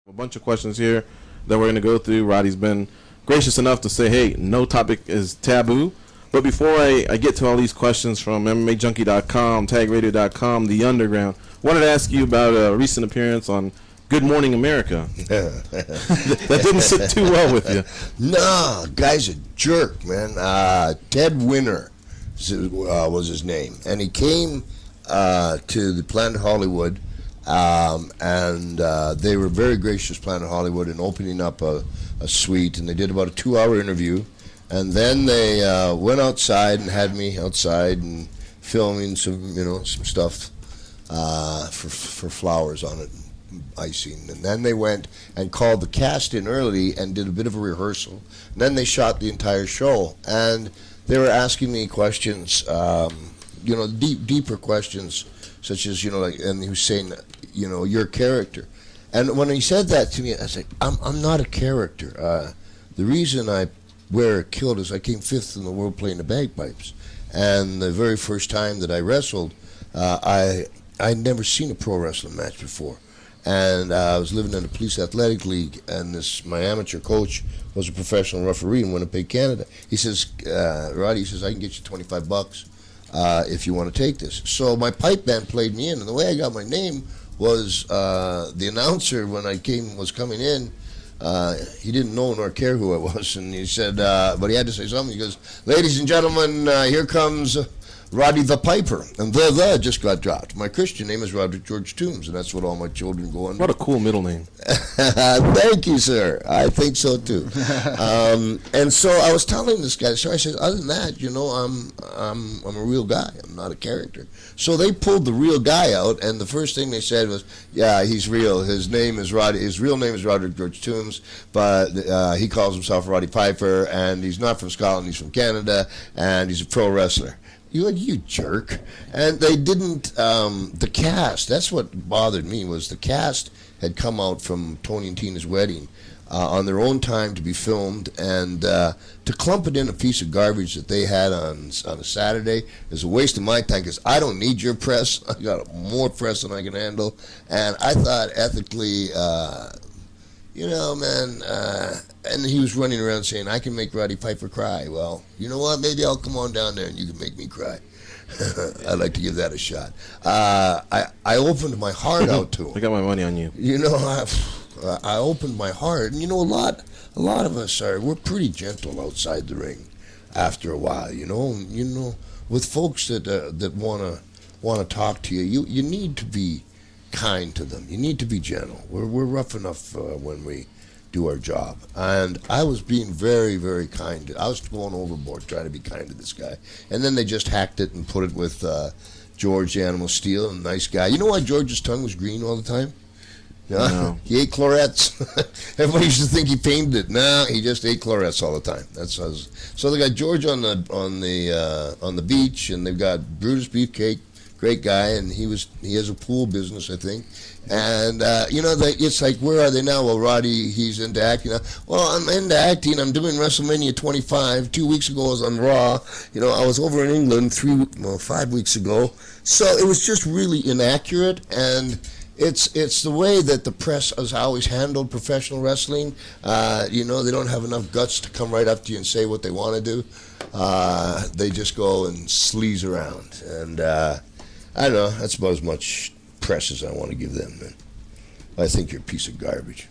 A bunch of questions here that we're going to go through. Roddy's been gracious enough to say, hey, no topic is taboo. But before I get to all these questions from MMAjunkie.com, TagRadio.com, The Underground, wanted to ask you about a recent appearance on Good Morning America. That didn't sit too well with you. No, guy's a jerk, man. Ted Winner was his name. And he came to the Planet Hollywood. And they were very gracious, Planet Hollywood, in opening up a suite, and they did about a 2-hour interview, and then they went outside and had me outside and filming some stuff for flowers on it, icing, and then they went and called the cast in early and did a bit of a rehearsal, and then they shot the entire show, and they were asking me questions, deeper questions, such as and he was saying, your character. And when he said that to me, I was like, I'm not a character. The reason I wear a kilt is I came 5th in the world playing the bagpipes. And the very first time that I wrestled, I'd never seen a pro wrestling match before. And I was living in the police athletic league, and my amateur coach was a professional referee in Winnipeg, Canada. He says, Roddy, I can get you $25 if you want to take this. So my pipe band played me in, and the way I got my name was the announcer when I was coming in. He didn't know nor care who I was, and he said, but he had to say something. He goes, "Ladies and gentlemen, here comes Roddy the Piper," and the just got dropped. My Christian name is Roderick George Toombs, and that's what all my children go under. What a cool middle name. Thank you, sir. I think so too. And so I was telling this guy. So I said, other than that, I'm a real guy. I'm not a character. So they pulled the real guy out, and the first thing they said was, "Yeah, he's real. His name is Roddy. His real name is Roderick George Toombs, but he calls himself Roddy Piper, and he's not from Scotland. He's from Canada, and he's a pro wrestler." You jerk. And they didn't, the cast, that's what bothered me, was the cast had come out from Tony and Tina's wedding on their own time to be filmed, and to clump it in a piece of garbage that they had on a Saturday is a waste of my time, because I don't need your press. I got more press than I can handle, and I thought ethically, and he was running around saying, "I can make Roddy Piper cry." Well, you know what? Maybe I'll come on down there and you can make me cry. I'd like to give that a shot. I opened my heart out to him. I got my money on you. I opened my heart, and a lot of us we're pretty gentle outside the ring. After a while, with folks that wanna talk to you, you need to be kind to them. You need to be gentle. We're rough enough when we do our job, and I was being very, very kind. I was going overboard trying to be kind to this guy, and then they just hacked it and put it with George the Animal Steel, a nice guy. You know why George's tongue was green all the time? No. He ate chlorets. Everybody used to think he painted it. No, he just ate chlorets all the time. So they got George on the beach, and they've got Brutus Beefcake, great guy, and he has a pool business, I think. And it's like, where are they now? Well, Roddy, he's into acting now. Well, I'm into acting. I'm doing WrestleMania 25. 2 weeks ago I was on Raw. I was over in England 5 weeks ago. So it was just really inaccurate, and it's the way that the press has always handled professional wrestling. They don't have enough guts to come right up to you and say what they want to do. They just go and sleaze around, and I don't know. That's about as much press as I want to give them. Man. I think you're a piece of garbage.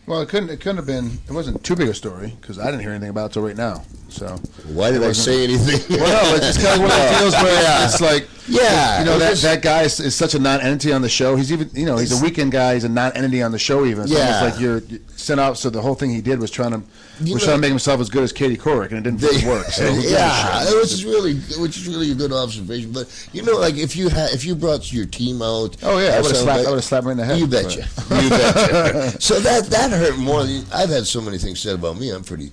Well, it couldn't have been. It wasn't too big a story because I didn't hear anything about it till right now. So why did I say anything? Well, no, it's just kind of one of the deals where it's like, that guy is such a non-entity on the show. He's even, he's a weekend guy. He's a non-entity on the show even. So it's like you're sent out. So the whole thing he did was trying to make himself as good as Katie Couric, and it didn't really work. So which is really a good observation. But like if you brought your team out, I would have slapped him in the head. You betcha. You betcha. So that hurt more. I've had so many things said about me. I'm pretty.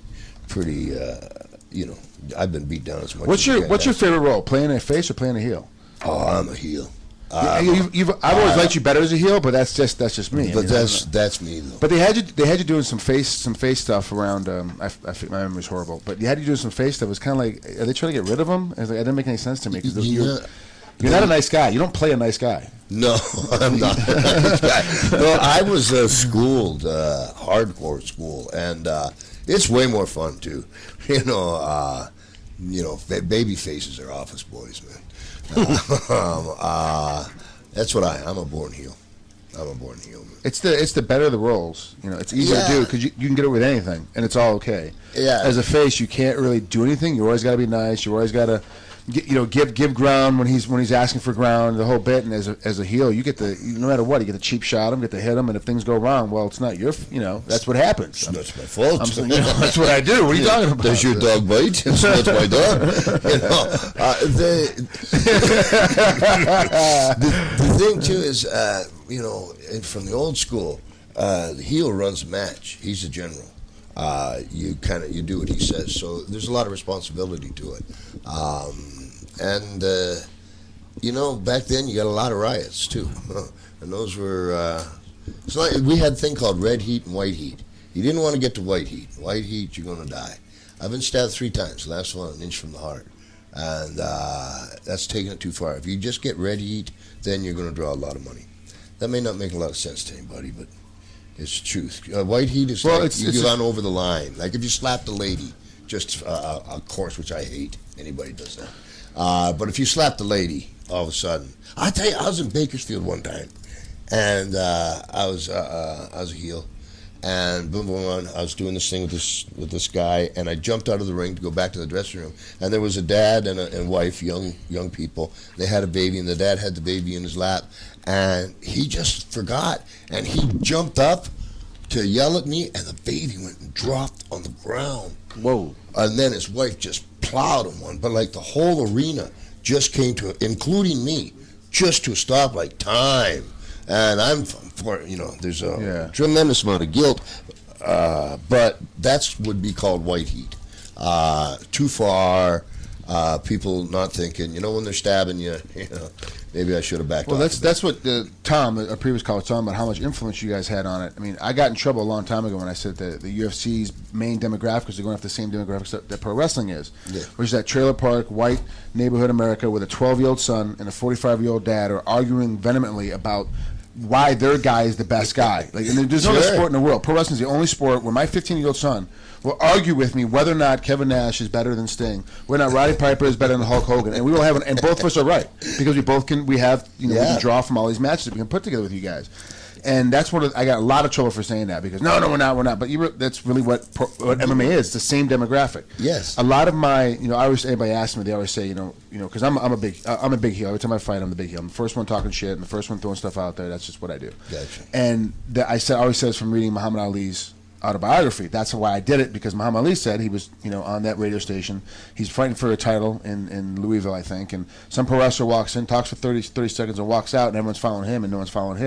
I've been beat down as much. What's your favorite role? Playing a face or playing a heel? Oh, I'm a heel. I've always liked you better as a heel, but that's just me. But that's me though. But they had you doing some face stuff around. I think my memory's horrible, but you had you doing some face stuff. It was kind of like, are they trying to get rid of him? It didn't make any sense to me because You're not a nice guy. You don't play a nice guy. No, I'm not a nice guy. No, I was schooled, hardcore school, and it's way more fun too. Baby faces are office boys, man. That's what I'm a born heel. I'm a born heel. Man. It's the better the roles. It's easy to do because you can get it with anything, and it's all okay. Yeah. As a face, you can't really do anything. You always got to be nice. You always got to, give ground when he's asking for ground, the whole bit. And as a heel, you get no matter what, you get the cheap shot him, get to hit him, and if things go wrong, well, it's not your, that's what happens. That's my fault. That's what I do. What are you talking about? Does your dog bite? That's my dog. The thing too is, from the old school, the heel runs the match. He's the general. You do what he says. So there's a lot of responsibility to it. Back then you got a lot of riots too, and those were. It's like we had a thing called red heat and white heat. You didn't want to get to white heat. White heat, you're going to die. I've been stabbed 3 times. The last one, an inch from the heart, and that's taking it too far. If you just get red heat, then you're going to draw a lot of money. That may not make a lot of sense to anybody, but it's the truth. White heat is you've gone over the line. Like if you slapped a lady, just a course, which I hate. Anybody does that. But if you slapped a lady, all of a sudden, I tell you, I was in Bakersfield one time, and I was a heel, and boom, boom, I was doing this thing with this guy, and I jumped out of the ring to go back to the dressing room, and there was a dad and wife, young people. They had a baby, and the dad had the baby in his lap, and he just forgot, and he jumped up to yell at me, and the baby went and dropped on the ground. Whoa! And then his wife just plowed him one, but like the whole arena just came to, including me, just to a stop, like time. And I'm for there's a tremendous amount of guilt, but that's would be called white heat. Too far, people not thinking. When they're stabbing you, maybe I should have backed off. Well, that's what Tom, a previous caller, was talking about how much influence you guys had on it. I mean, I got in trouble a long time ago when I said that the UFC's main demographics are going after the same demographics that pro wrestling is, which is that trailer park, white neighborhood America with a 12-year-old son and a 45-year-old dad are arguing vehemently about why their guy is the best guy. Like, and there's no other sport in the world. Pro wrestling is the only sport where my 15-year-old son will argue with me whether or not Kevin Nash is better than Sting, whether or not Roddy Piper is better than Hulk Hogan, and we will have, and both of us are right because we can draw from all these matches that we can put together with you guys. And that's what I got a lot of trouble for saying that because no, we're not. But that's really what MMA is. It's the same demographic. Yes. A lot of my, I always, anybody asks me, they always say, because I'm a big heel. Every time I fight, I'm the big heel. I'm the first one talking shit and the first one throwing stuff out there. That's just what I do. Gotcha. And I always says from reading Muhammad Ali's autobiography. That's why I did it, because Muhammad Ali said he was, on that radio station. He's fighting for a title in Louisville, I think, and some pro wrestler walks in, talks for 30 seconds, and walks out, and everyone's following him, and no one's following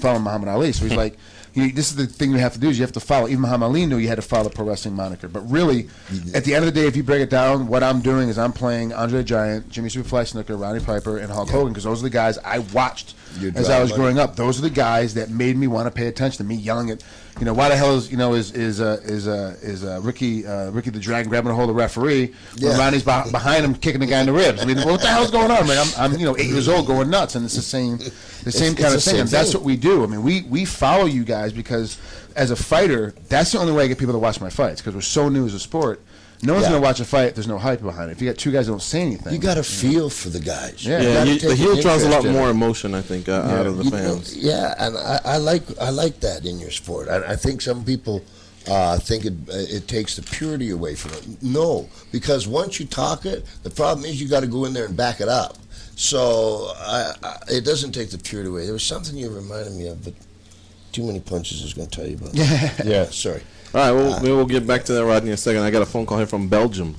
Muhammad Ali. So he's like, this is the thing you have to do, is you have to follow. Even Muhammad Ali knew you had to follow the pro wrestling moniker. But really, at the end of the day, if you break it down, what I'm doing is I'm playing Andre the Giant, Jimmy Superfly Snuka, Roddy Piper, and Hulk Hogan, because those are the guys I watched as I was growing up. Those are the guys that made me want to pay attention to me yelling at, why the hell is Ricky the Dragon grabbing a hold of the referee when Ronnie's behind him kicking the guy in the ribs? I mean, what the hell's going on? I mean, I'm 8 years old going nuts, and it's the same kind of thing. And that's what we do. I mean, we follow you guys because as a fighter, that's the only way I get people to watch my fights, because we're so new as a sport. No one's going to watch a fight if there's no hype behind it. If you got two guys that don't say anything. You got to feel for the guys. The heel draws a lot more emotion, I think, out of the fans. And I like that in your sport. I think some people think it takes the purity away from it. No, because once you talk it, the problem is you got to go in there and back it up. So it doesn't take the purity away. There was something you reminded me of, but too many punches I was going to tell you about. Yeah, sorry. All right, maybe we'll get back to that, Rodney, in a second. I got a phone call here from Belgium.